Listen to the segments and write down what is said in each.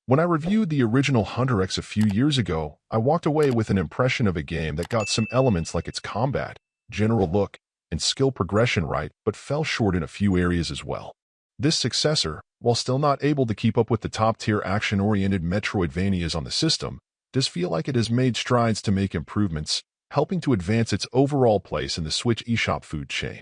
When I reviewed the original HunterX a few years ago, I walked away with an impression of a game that got some elements like its combat, general look, and skill progression right, but fell short in a few areas as well. This successor, while still not able to keep up with the top-tier action-oriented Metroidvanias on the system, does feel like it has made strides to make improvements, helping to advance its overall place in the Switch eShop food chain.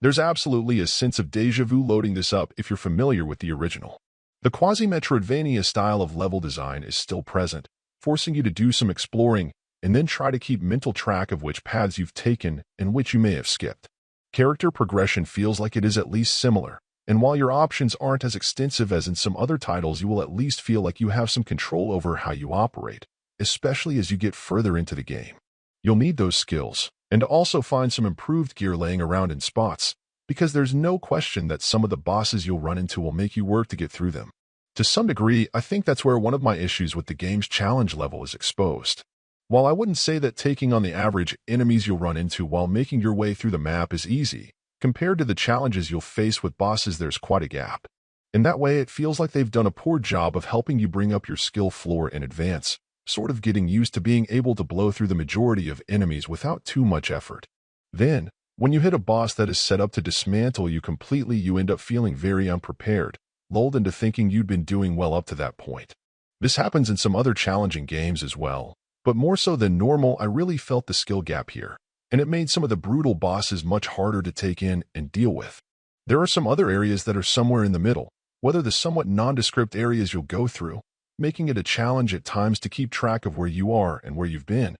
There's absolutely a sense of déjà vu loading this up if you're familiar with the original. The quasi-Metroidvania style of level design is still present, forcing you to do some exploring and then try to keep mental track of which paths you've taken and which you may have skipped. Character progression feels like it is at least similar, and while your options aren't as extensive as in some other titles, you will at least feel like you have some control over how you operate, especially as you get further into the game. You'll need those skills, and also find some improved gear laying around in spots, because there's no question that some of the bosses you'll run into will make you work to get through them. To some degree, I think that's where one of my issues with the game's challenge level is exposed. While I wouldn't say that taking on the average enemies you'll run into while making your way through the map is easy, compared to the challenges you'll face with bosses, there's quite a gap. In that way, it feels like they've done a poor job of helping you bring up your skill floor in advance, sort of getting used to being able to blow through the majority of enemies without too much effort. Then, when you hit a boss that is set up to dismantle you completely, you end up feeling very unprepared, lulled into thinking you'd been doing well up to that point. This happens in some other challenging games as well, but more so than normal, I really felt the skill gap here, and it made some of the brutal bosses much harder to take in and deal with. There are some other areas that are somewhere in the middle, whether the somewhat nondescript areas you'll go through, making it a challenge at times to keep track of where you are and where you've been,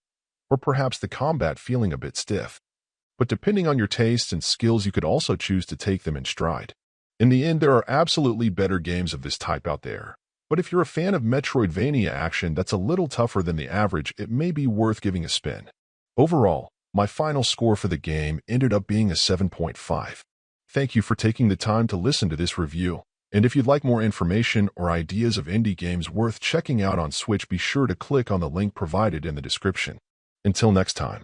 or perhaps the combat feeling a bit stiff. But depending on your tastes and skills, you could also choose to take them in stride. In the end, there are absolutely better games of this type out there. But if you're a fan of Metroidvania action that's a little tougher than the average, it may be worth giving a spin. Overall, my final score for the game ended up being a 7.5. Thank you for taking the time to listen to this review. And if you'd like more information or ideas of indie games worth checking out on Switch, be sure to click on the link provided in the description. Until next time.